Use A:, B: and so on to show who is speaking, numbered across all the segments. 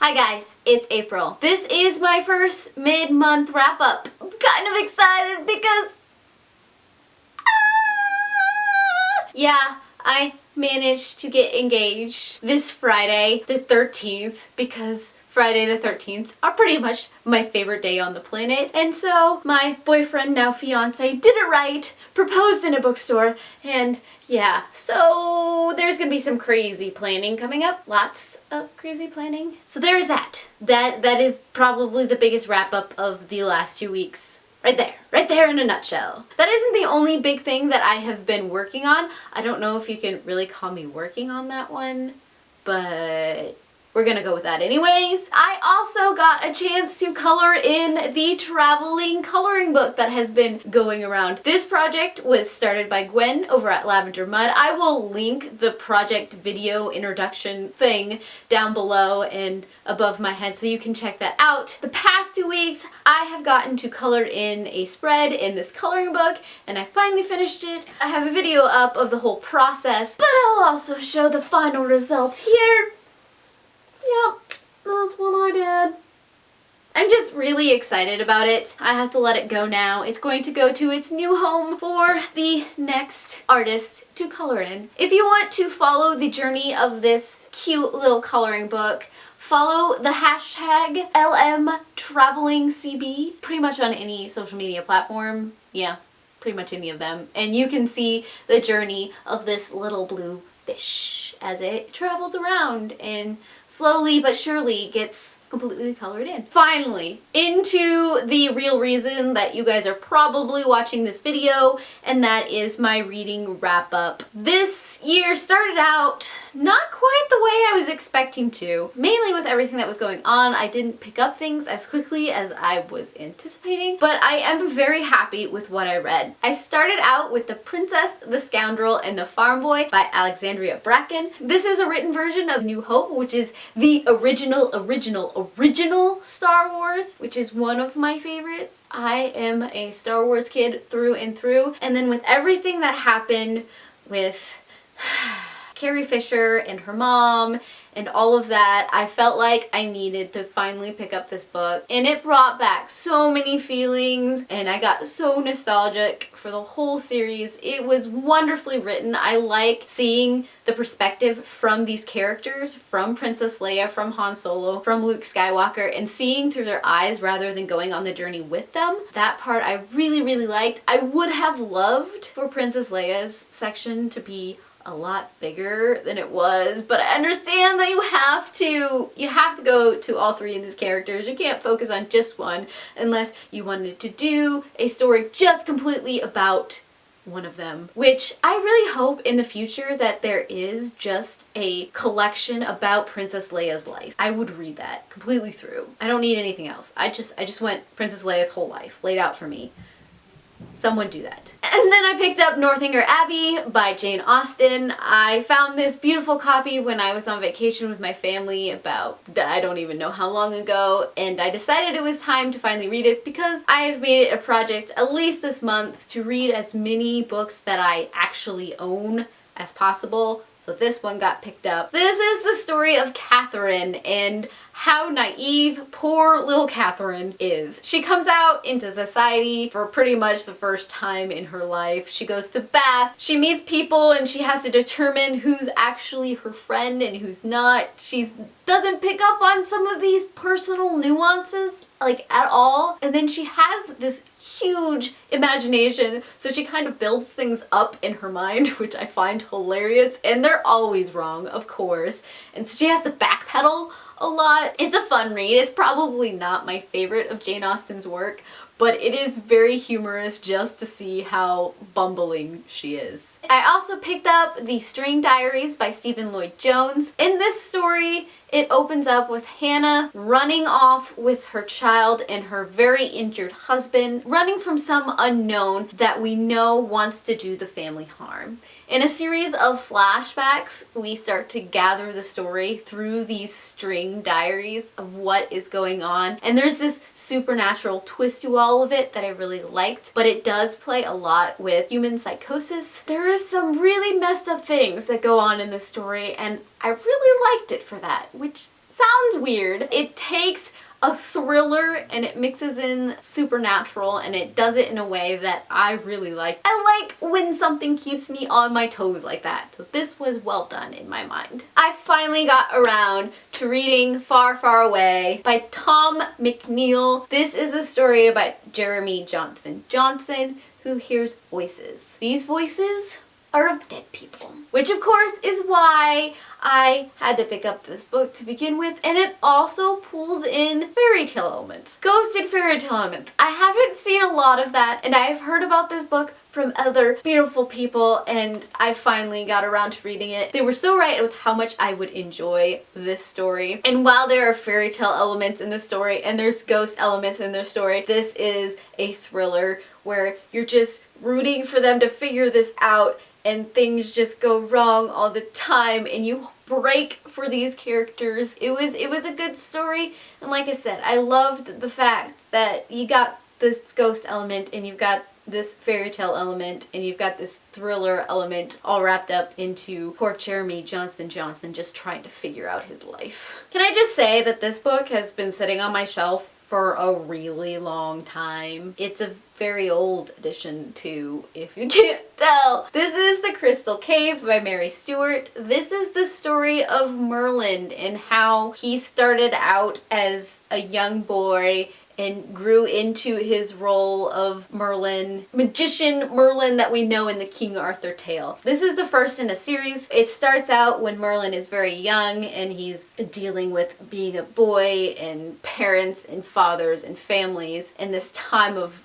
A: Hi guys, it's April. This is my first mid-month wrap-up. I'm kind of excited because... yeah, I managed to get engaged this Friday the 13th because Friday the 13th are pretty much my favorite day on the planet. And so my boyfriend, now fiance, did it right, proposed in a bookstore, and yeah, so there's gonna be some crazy planning coming up. Lots of crazy planning. So there's that. That is probably the biggest wrap up of the last 2 weeks. Right there in a nutshell. That isn't the only big thing that I have been working on. I don't know if you can really call me working on that one, but we're gonna go with that anyways. I also got a chance to color in the traveling coloring book that has been going around. This project was started by Gwen over at Lavender Mud. I will link the project video introduction thing down below and above my head so you can check that out. The past 2 weeks I have gotten to color in a spread in this coloring book and I finally finished it. I have a video up of the whole process, but I'll also show the final result here. Yep, that's what I did. I'm just really excited about it. I have to let it go now. It's going to go to its new home for the next artist to color in. If you want to follow the journey of this cute little coloring book, follow the hashtag LMTravelingCB pretty much on any social media platform. Yeah, pretty much any of them. And you can see the journey of this little blue fish as it travels around and slowly but surely gets completely colored in. Finally, into the real reason that you guys are probably watching this video, and that is my reading wrap up. This year started out not quite the way I was expecting to. Mainly with everything that was going on, I didn't pick up things as quickly as I was anticipating, but I am very happy with what I read. I started out with The Princess, the Scoundrel, and the Farm Boy by Alexandria Bracken. This is a written version of New Hope, which is the original Star Wars, which is one of my favorites. I am a Star Wars kid through and through, and then with everything that happened with Carrie Fisher and her mom and all of that, I felt like I needed to finally pick up this book, and it brought back so many feelings and I got so nostalgic for the whole series. It was wonderfully written. I like seeing the perspective from these characters, from Princess Leia, from Han Solo, from Luke Skywalker, and seeing through their eyes rather than going on the journey with them. That part I really liked. I would have loved for Princess Leia's section to be a lot bigger than it was, but I understand that you have to go to all three of these characters. You can't focus on just one unless you wanted to do a story just completely about one of them, which I really hope in the future that there is just a collection about Princess Leia's life. I would read that completely through. I don't need anything else. I just want Princess Leia's whole life laid out for me. Someone do that. And then I picked up Northanger Abbey by Jane Austen. I found this beautiful copy when I was on vacation with my family about, I don't even know how long ago, and I decided it was time to finally read it because I have made it a project at least this month to read as many books that I actually own as possible. So this one got picked up. This is the story of Catherine and how naive poor little Catherine is. She comes out into society for pretty much the first time in her life. She goes to Bath, she meets people, and she has to determine who's actually her friend and who's not. She doesn't pick up on some of these personal nuances like at all. And then she has this huge imagination, so she kind of builds things up in her mind, which I find hilarious, and they're always wrong, of course, and so she has to backpedal a lot. It's a fun read. It's probably not my favorite of Jane Austen's work, but it is very humorous just to see how bumbling she is. I also picked up The String Diaries by Stephen Lloyd Jones. In this story, it opens up with Hannah running off with her child and her very injured husband, running from some unknown that we know wants to do the family harm. In a series of flashbacks, we start to gather the story through these string diaries of what is going on. And there's this supernatural twist to all of it that I really liked, but it does play a lot with human psychosis. There are some really messed up things that go on in this story, and I really liked it for that, which sounds weird. It takes a thriller and it mixes in supernatural, and it does it in a way that I really like. I like when something keeps me on my toes like that. So this was well done in my mind. I finally got around to reading Far, Far Away by Tom McNeill. This is a story about Jeremy Johnson, who hears voices. These voices are of dead people, which of course is why I had to pick up this book to begin with, and it also pulls in fairy tale elements. Ghosted fairy tale elements. I haven't seen a lot of that, and I've heard about this book from other beautiful people, and I finally got around to reading it. They were so right with how much I would enjoy this story. And while there are fairy tale elements in the story and there's ghost elements in their story, this is a thriller where you're just rooting for them to figure this out, and things just go wrong all the time, and you break for these characters. It was a good story, and like I said, I loved the fact that you got this ghost element, and you've got this fairy tale element, and you've got this thriller element all wrapped up into poor Jeremy Johnson just trying to figure out his life. Can I just say that this book has been sitting on my shelf for a really long time. It's a very old edition too, if you can't tell. This is The Crystal Cave by Mary Stewart. This is the story of Merlin and how he started out as a young boy and grew into his role of Merlin, magician Merlin that we know in the King Arthur tale. This is the first in a series. It starts out when Merlin is very young and he's dealing with being a boy and parents and fathers and families in this time of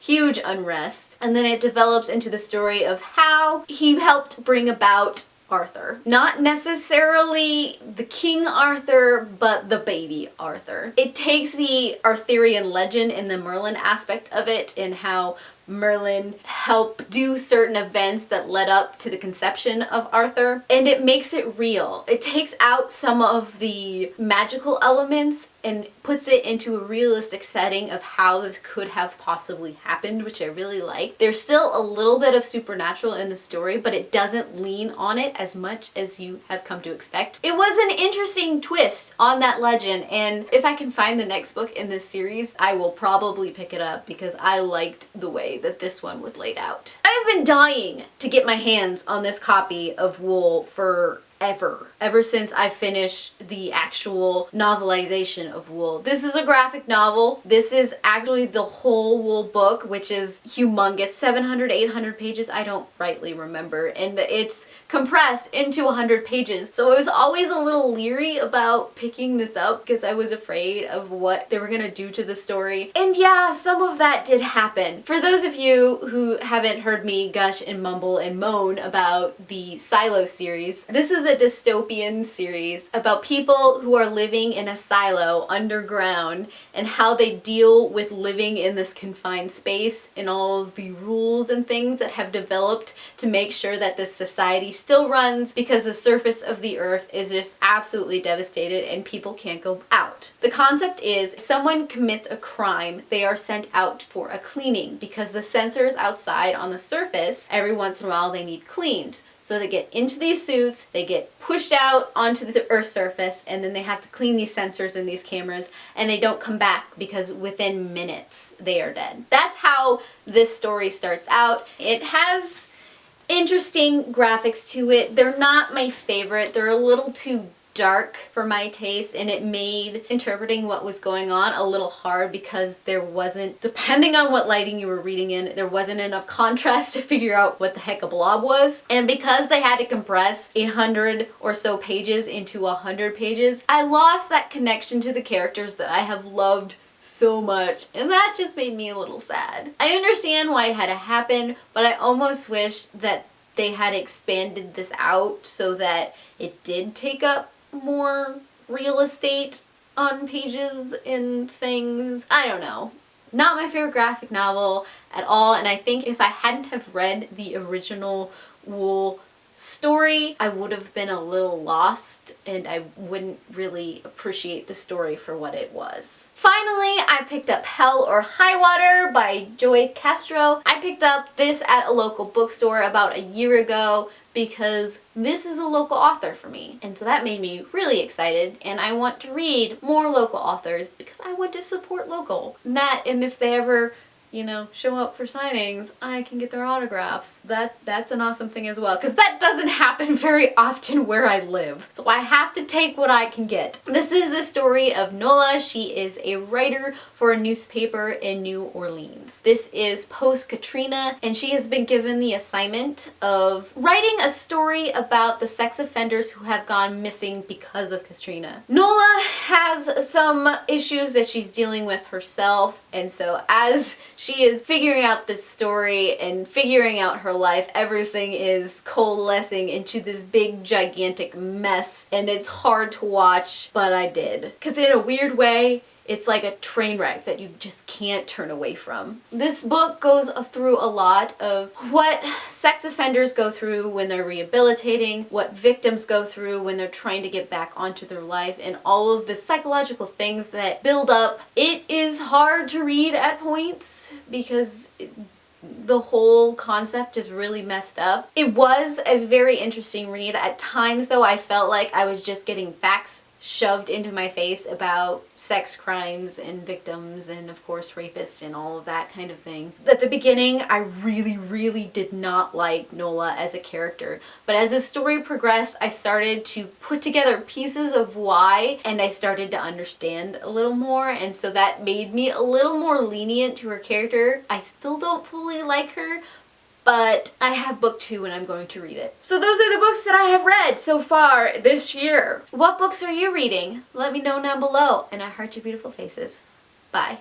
A: huge unrest. And then it develops into the story of how he helped bring about Arthur. Not necessarily the King Arthur, but the baby Arthur. It takes the Arthurian legend and the Merlin aspect of it, and how Merlin helped do certain events that led up to the conception of Arthur, and it makes it real. It takes out some of the magical elements and puts it into a realistic setting of how this could have possibly happened, which I really like. There's still a little bit of supernatural in the story, but it doesn't lean on it as much as you have come to expect. It was an interesting twist on that legend, and if I can find the next book in this series, I will probably pick it up because I liked the way that this one was laid out. I've been dying to get my hands on this copy of Wool for ever since I finished the actual novelization of Wool. This is a graphic novel. This is actually the whole Wool book, which is humongous, 700, 800 pages, I don't rightly remember, and it's compressed into 100 pages. So I was always a little leery about picking this up because I was afraid of what they were gonna do to the story. And yeah, some of that did happen. For those of you who haven't heard me gush and mumble and moan about the Silo series, this is a dystopian series about people who are living in a silo underground and how they deal with living in this confined space and all of the rules and things that have developed to make sure that this society still runs because the surface of the earth is just absolutely devastated and people can't go out. The concept is if someone commits a crime, they are sent out for a cleaning because the sensors outside on the surface, every once in a while they need cleaned. So they get into these suits, they get pushed out onto the Earth's surface, and then they have to clean these sensors and these cameras, and they don't come back because within minutes they are dead. That's how this story starts out. It has interesting graphics to it. They're not my favorite. They're a little too dark for my taste, and it made interpreting what was going on a little hard because there wasn't, depending on what lighting you were reading in, there wasn't enough contrast to figure out what the heck a blob was. And because they had to compress 800 or so pages into 100 pages, I lost that connection to the characters that I have loved so much, and that just made me a little sad. I understand why it had to happen, but I almost wish that they had expanded this out so that it did take up more real estate on pages and things. I don't know. Not my favorite graphic novel at all, and I think if I hadn't have read the original Wool story, I would have been a little lost and I wouldn't really appreciate the story for what it was. Finally, I picked up Hell or High Water by Joy Castro. I picked up this at a local bookstore about a year ago. because this is a local author for me. And so that made me really excited, and I want to read more local authors because I want to support local. And if they ever, you know, show up for signings, I can get their autographs. That's an awesome thing as well, because that doesn't happen very often where I live. So I have to take what I can get. This is the story of Nola. She is a writer for a newspaper in New Orleans. This is post-Katrina, and she has been given the assignment of writing a story about the sex offenders who have gone missing because of Katrina. Nola has some issues that she's dealing with herself, and so as she is figuring out this story and figuring out her life, everything is coalescing into this big gigantic mess, and it's hard to watch, but I did. Because in a weird way, it's like a train wreck that you just can't turn away from. This book goes through a lot of what sex offenders go through when they're rehabilitating, what victims go through when they're trying to get back onto their life, and all of the psychological things that build up. It is hard to read at points because the whole concept is really messed up. It was a very interesting read. At times though, I felt like I was just getting facts shoved into my face about sex crimes and victims and of course rapists and all of that kind of thing. At the beginning, I really did not like Nola as a character, but as the story progressed, I started to put together pieces of why, and I started to understand a little more, and so that made me a little more lenient to her character. I still don't fully like her, but I have book 2 and I'm going to read it. So those are the books that I have read so far this year. What books are you reading? Let me know down below, and I heart your beautiful faces. Bye.